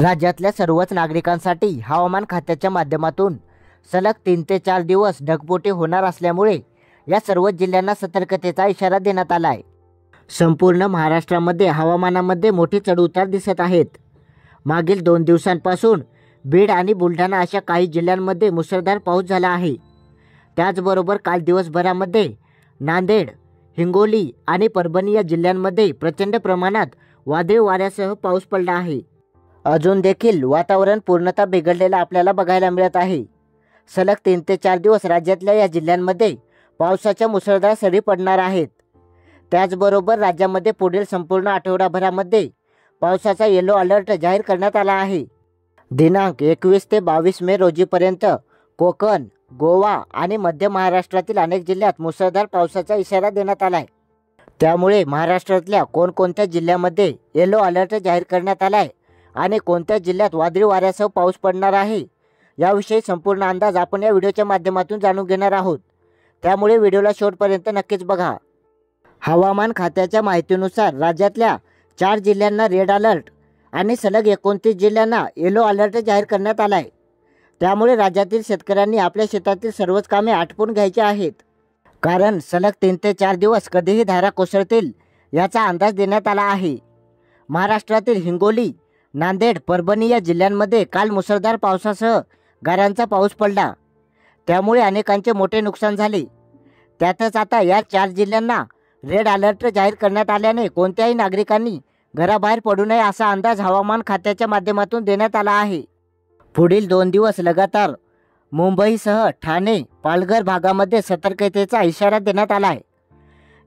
राज्यातल्या सर्वच नागरिकांसाठी हवामान खात्याच्या माध्यमातून सलग 3 ते 4 दिवस ढगफुटी होणार असल्यामुळे या सर्वच जिल्ह्यांना सतर्कतेचा इशारा देण्यात आला आहे। संपूर्ण महाराष्ट्रामध्ये हवामानामध्ये मोठे चढउतार दिसत आहेत। मागील 2 दिवसांपासून बीड आणि बुलढाणा अशा काही जिल्ह्यांमध्ये मुसळधार पाऊस झाला आहे। त्याचबरोबर काल दिवसभरामध्ये नांदेड, हिंगोली आणि परभणी या जिल्ह्यांमध्ये प्रचंड प्रमाणात वादळी वाऱ्यासह पाऊस पडला आहे। अजून देखील वातावरण पूर्णतः बिघडलेलं आपल्याला बघायला मिळत आहे। सलग 3 ते 4 दिवस राज्यातल्या या जिल्ह्यांमध्ये पावसाच्या मुसळधार सरी पडणार आहेत। त्याचबरोबर राज्यामध्ये पुढील संपूर्ण आठवडाभरामध्ये पावसाचा येलो अलर्ट जाहीर करण्यात आला आहे। दिनांक 21 ते 22 मे रोजीपर्यंत कोकण, गोवा आणि मध्य महाराष्ट्रातील अनेक जिल्ह्यात मुसळधार पावसाचा इशारा देण्यात आला आहे। त्यामुळे महाराष्ट्रातल्या कोणकोणत्या जिल्ह्यामध्ये येलो अलर्ट जाहीर करण्यात आला आहे आणि कोणत्या जिल्ह्यात वादळी वाऱ्यासह पाऊस पडणार आहे याविषयी संपूर्ण अंदाज आपण या व्हिडिओच्या माध्यमातून जाणून घेणार आहोत। त्यामुळे व्हिडिओला शेवटपर्यंत नक्कीच बघा। हवामान खात्याच्या माहितीनुसार राज्यातल्या 4 जिल्ह्यांना रेड अलर्ट आणि सलग 29 जिल्ह्यांना येलो अलर्ट जाहीर करण्यात आला आहे। त्यामुळे राज्यातील शेतकऱ्यांनी आपल्या शेतातील सर्वच कामे आटपून घ्यायची आहेत, कारण सलग 3 ते 4 दिवस कधीही धारा कोसळतील याचा अंदाज देण्यात आला आहे। महाराष्ट्रातील हिंगोली, नांदेड, परभणी या जिल्ह्यांमध्ये काल मुसळधार पावसासह गारांचा पाऊस पडला। त्यामुळे अनेकांचे मोठे नुकसान झाले। त्यातच आता या 4 जिल्ह्यांना रेड अलर्ट जाहीर करण्यात आल्याने कोणत्याही नागरिकांनी घराबाहेर पडू नये असा अंदाज हवामान खात्याच्या माध्यमातून देण्यात आला आहे। पुढील 2 दिवस लगातार मुंबईसह ठाणे, पालघर भागामध्ये सतर्कतेचा इशारा देण्यात आला आहे।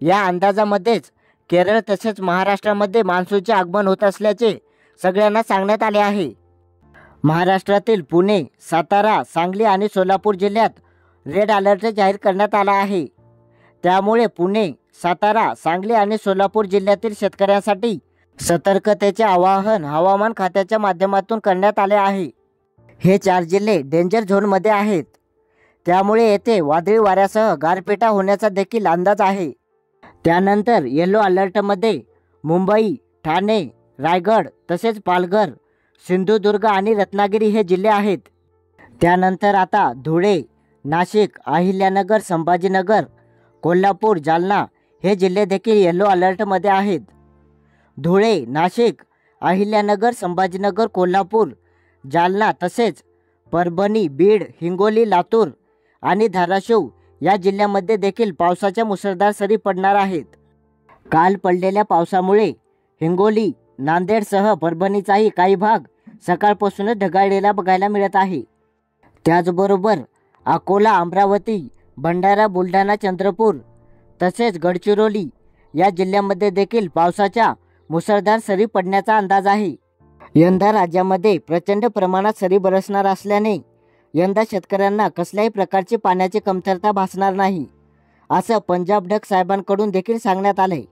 या अंदाजामध्येच केरळ तसेच महाराष्ट्रामध्ये मान्सूनचे आगमन होत असल्याचे सगळ्यांना सांगण्यात आले आहे। महाराष्ट्रातील पुणे, सातारा, सांगली आणि सोलापूर जिल्ह्यात रेड अलर्ट जाहीर करण्यात आला आहे। त्यामुळे पुणे, सातारा, सांगली आणि सोलापूर जिल्ह्यातील शेतकऱ्यांसाठी सतर्कतेचे आवाहन हवामान खात्याच्या माध्यमातून करण्यात आले आहे। हे 4 जिल्हे डेंजर झोनमध्ये आहेत। त्यामुळे येथे वादळी वाऱ्यासह गारपिटा होण्याचा देखील अंदाज आहे। त्यानंतर येलो अलर्टमध्ये मुंबई, ठाणे, रायगड तसेच पालघर, सिंधुदुर्ग आणि रत्नागिरी हे जिल्हे आहेत। त्यानंतर आता धुळे, नाशिक, अहिल्यानगर, संभाजीनगर, कोल्हापूर, जालना हे जिल्हे देखील येलो अलर्टमध्ये आहेत। धुळे, नाशिक, अहिल्यानगर, संभाजीनगर, कोल्हापूर, जालना तसेच परभणी, बीड, हिंगोली, लातूर आणि धाराशिव या जिल्ह्यामध्ये देखील पावसाच्या मुसळधार सरी पडणार आहेत। काल पडलेल्या पावसामुळे हिंगोली, नांदेडसह परभणीचाही काही भाग सकाळपासूनच ढगाळलेला बघायला मिळत आहे। त्याचबरोबर अकोला, अमरावती, भंडारा, बुलढाणा, चंद्रपूर तसेच गडचिरोली या जिल्ह्यांमध्ये देखील पावसाच्या मुसळधार सरी पडण्याचा अंदाज आहे। यंदा राज्यामध्ये प्रचंड प्रमाणात सरी बरसणार असल्याने यंदा शेतकऱ्यांना कसल्याही प्रकारची पाण्याची कमतरता भासणार नाही, असं पंजाब डक साहेबांकडून देखील सांगण्यात आले।